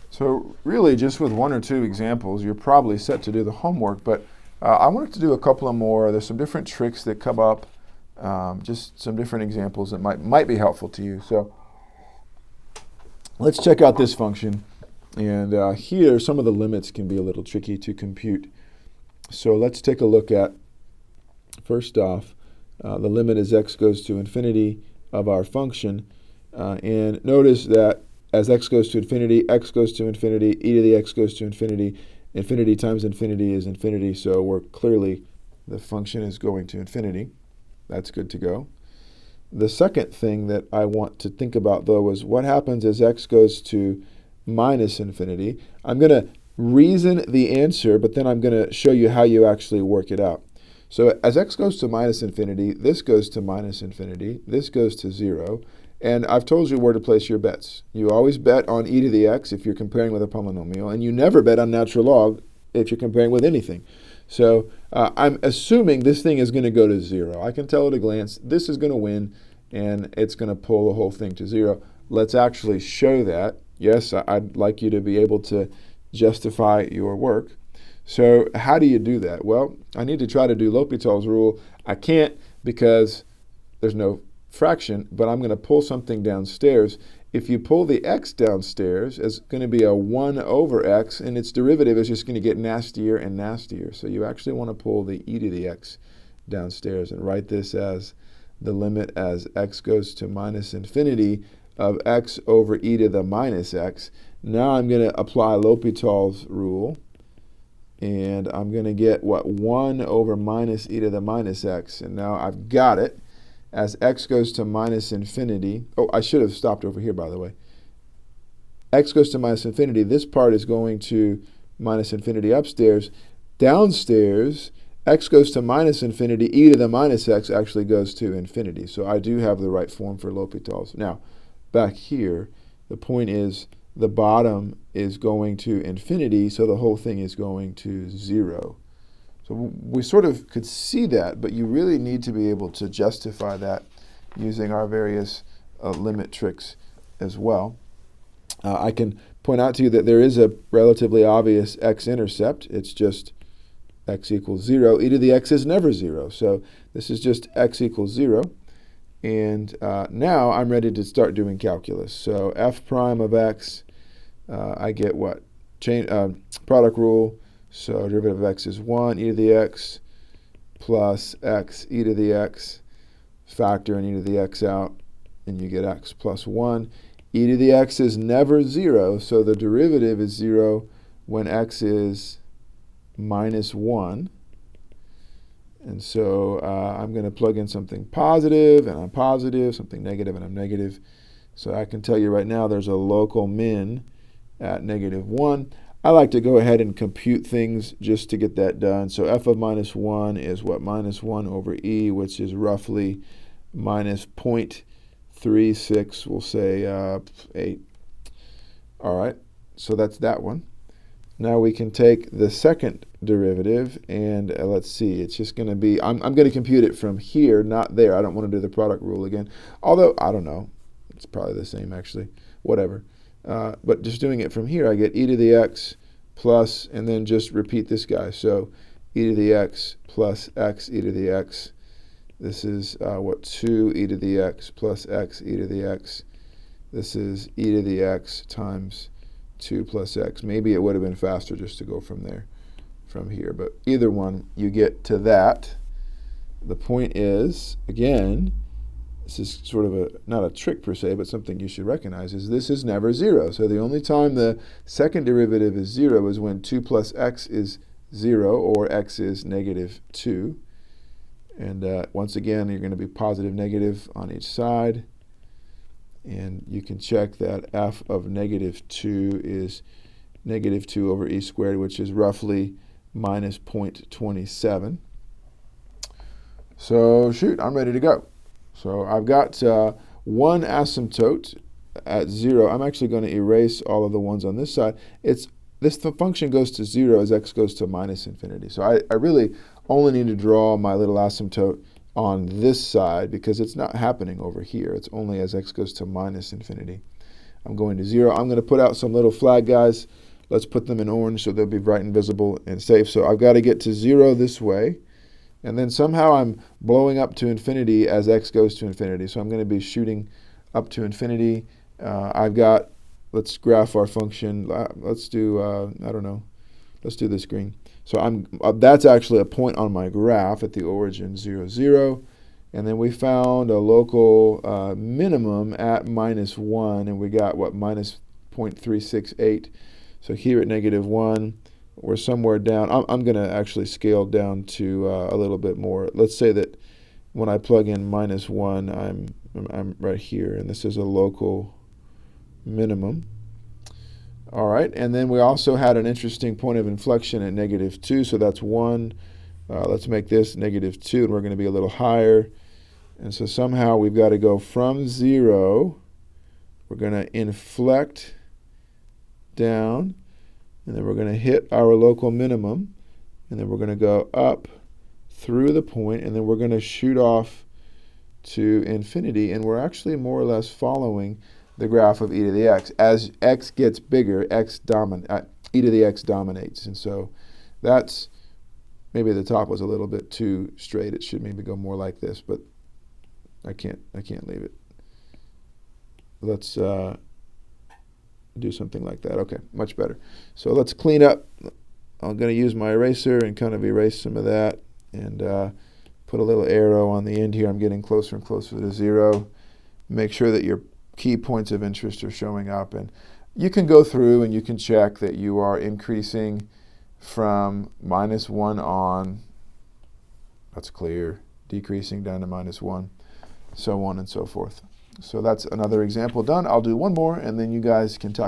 So really, just with one or two examples, you're probably set to do the homework, but I wanted to do a couple of more. There's some different tricks that come up, just some different examples that might be helpful to you. So let's check out this function. And here, some of the limits can be a little tricky to compute. So let's take a look at, first off, the limit as x goes to infinity of our function. And notice that as x goes to infinity, x goes to infinity, e to the x goes to infinity. Infinity times infinity is infinity, so we're clearly, the function is going to infinity. That's good to go. The second thing that I want to think about, though, is what happens as x goes to minus infinity. I'm going to reason the answer, but then I'm going to show you how you actually work it out. So as x goes to minus infinity, this goes to minus infinity, this goes to 0. And I've told you where to place your bets. You always bet on e to the x if you're comparing with a polynomial, and you never bet on natural log if you're comparing with anything. So I'm assuming this thing is going to go to 0. I can tell at a glance this is going to win, and it's going to pull the whole thing to 0. Let's actually show that. Yes, I'd like you to be able to justify your work. So how do you do that? Well, I need to try to do L'Hopital's rule. I can't because there's no fraction, but I'm going to pull something downstairs. If you pull the x downstairs, it's going to be a 1 over x, and its derivative is just going to get nastier and nastier. So you actually want to pull the e to the x downstairs and write this as the limit as x goes to minus infinity of x over e to the minus x. Now I'm going to apply L'Hopital's rule, and I'm going to get, what, 1 over minus e to the minus x. And now I've got it. As x goes to minus infinity, oh, I should have stopped over here, by the way. X goes to minus infinity, this part is going to minus infinity upstairs. Downstairs, x goes to minus infinity, e to the minus x actually goes to infinity. So I do have the right form for L'Hopital's. Now, back here, the point is the bottom is going to infinity, so the whole thing is going to 0. So we sort of could see that, but you really need to be able to justify that using our various limit tricks as well. I can point out to you that there is a relatively obvious x-intercept. It's just x equals 0. E to the x is never 0. So this is just x equals 0. And now I'm ready to start doing calculus. So f prime of x, I get what? Product rule. So derivative of x is 1, e to the x plus x, e to the x. Factor an e to the x out, and you get x plus 1. E to the x is never 0, so the derivative is 0 when x is minus 1. And so I'm going to plug in something positive, and I'm positive, something negative, and I'm negative. So I can tell you right now there's a local min at negative 1. I like to go ahead and compute things just to get that done. So f of minus 1 is what? Minus 1 over e, which is roughly minus 0.36, we'll say 8. All right, so that's that one. Now we can take the second derivative, and let's see, it's just going to be, I'm going to compute it from here, not there. I don't want to do the product rule again. Although, I don't know, it's probably the same actually, whatever. But just doing it from here, I get e to the x plus, and then just repeat this guy. So e to the x plus x e to the x. This is, 2 e to the x plus x e to the x. This is e to the x times 2 plus x. Maybe it would have been faster just to go from there, from here. But either one, you get to that. The point is, again, this is sort of not a trick per se, but something you should recognize, is this is never 0. So the only time the second derivative is 0 is when 2 plus x is 0, or x is negative 2. And once again, you're going to be positive, negative on each side. And you can check that f of negative 2 is negative 2 over e squared, which is roughly minus 0.27. So shoot, I'm ready to go. So I've got one asymptote at 0. I'm actually going to erase all of the ones on this side. This function goes to 0 as x goes to minus infinity. So I really only need to draw my little asymptote on this side because it's not happening over here. It's only as x goes to minus infinity. I'm going to 0. I'm going to put out some little flag guys. Let's put them in orange so they'll be bright and visible and safe. So I've got to get to 0 this way. And then somehow I'm blowing up to infinity as x goes to infinity. So I'm going to be shooting up to infinity. I've got, let's graph our function. Let's do, I don't know, let's do this green. So that's actually a point on my graph at the origin, 0, 0. And then we found a local minimum at -1, and we got, what, minus 0.368. So here at -1, we're somewhere down. I'm going to actually scale down to a little bit more. Let's say that when I plug in -1, I'm right here, and this is a local minimum. All right, and then we also had an interesting point of inflection at -2, so that's 1. Let's make this -2, and we're going to be a little higher. And so somehow we've got to go from 0. We're going to inflect down, and then we're going to hit our local minimum, and then we're going to go up through the point, and then we're going to shoot off to infinity, and we're actually more or less following the graph of e to the x. As x gets bigger, e to the x dominates, and so that's, maybe the top was a little bit too straight. It should maybe go more like this, but I can't leave it. Let's do something like that. Okay, much better. So let's clean up. I'm going to use my eraser and kind of erase some of that, and put a little arrow on the end here. I'm getting closer and closer to 0. Make sure that your key points of interest are showing up, and you can go through and you can check that you are increasing from -1 on. That's clear. Decreasing down to -1, so on and so forth. So that's another example done. I'll do one more, and then you guys can talk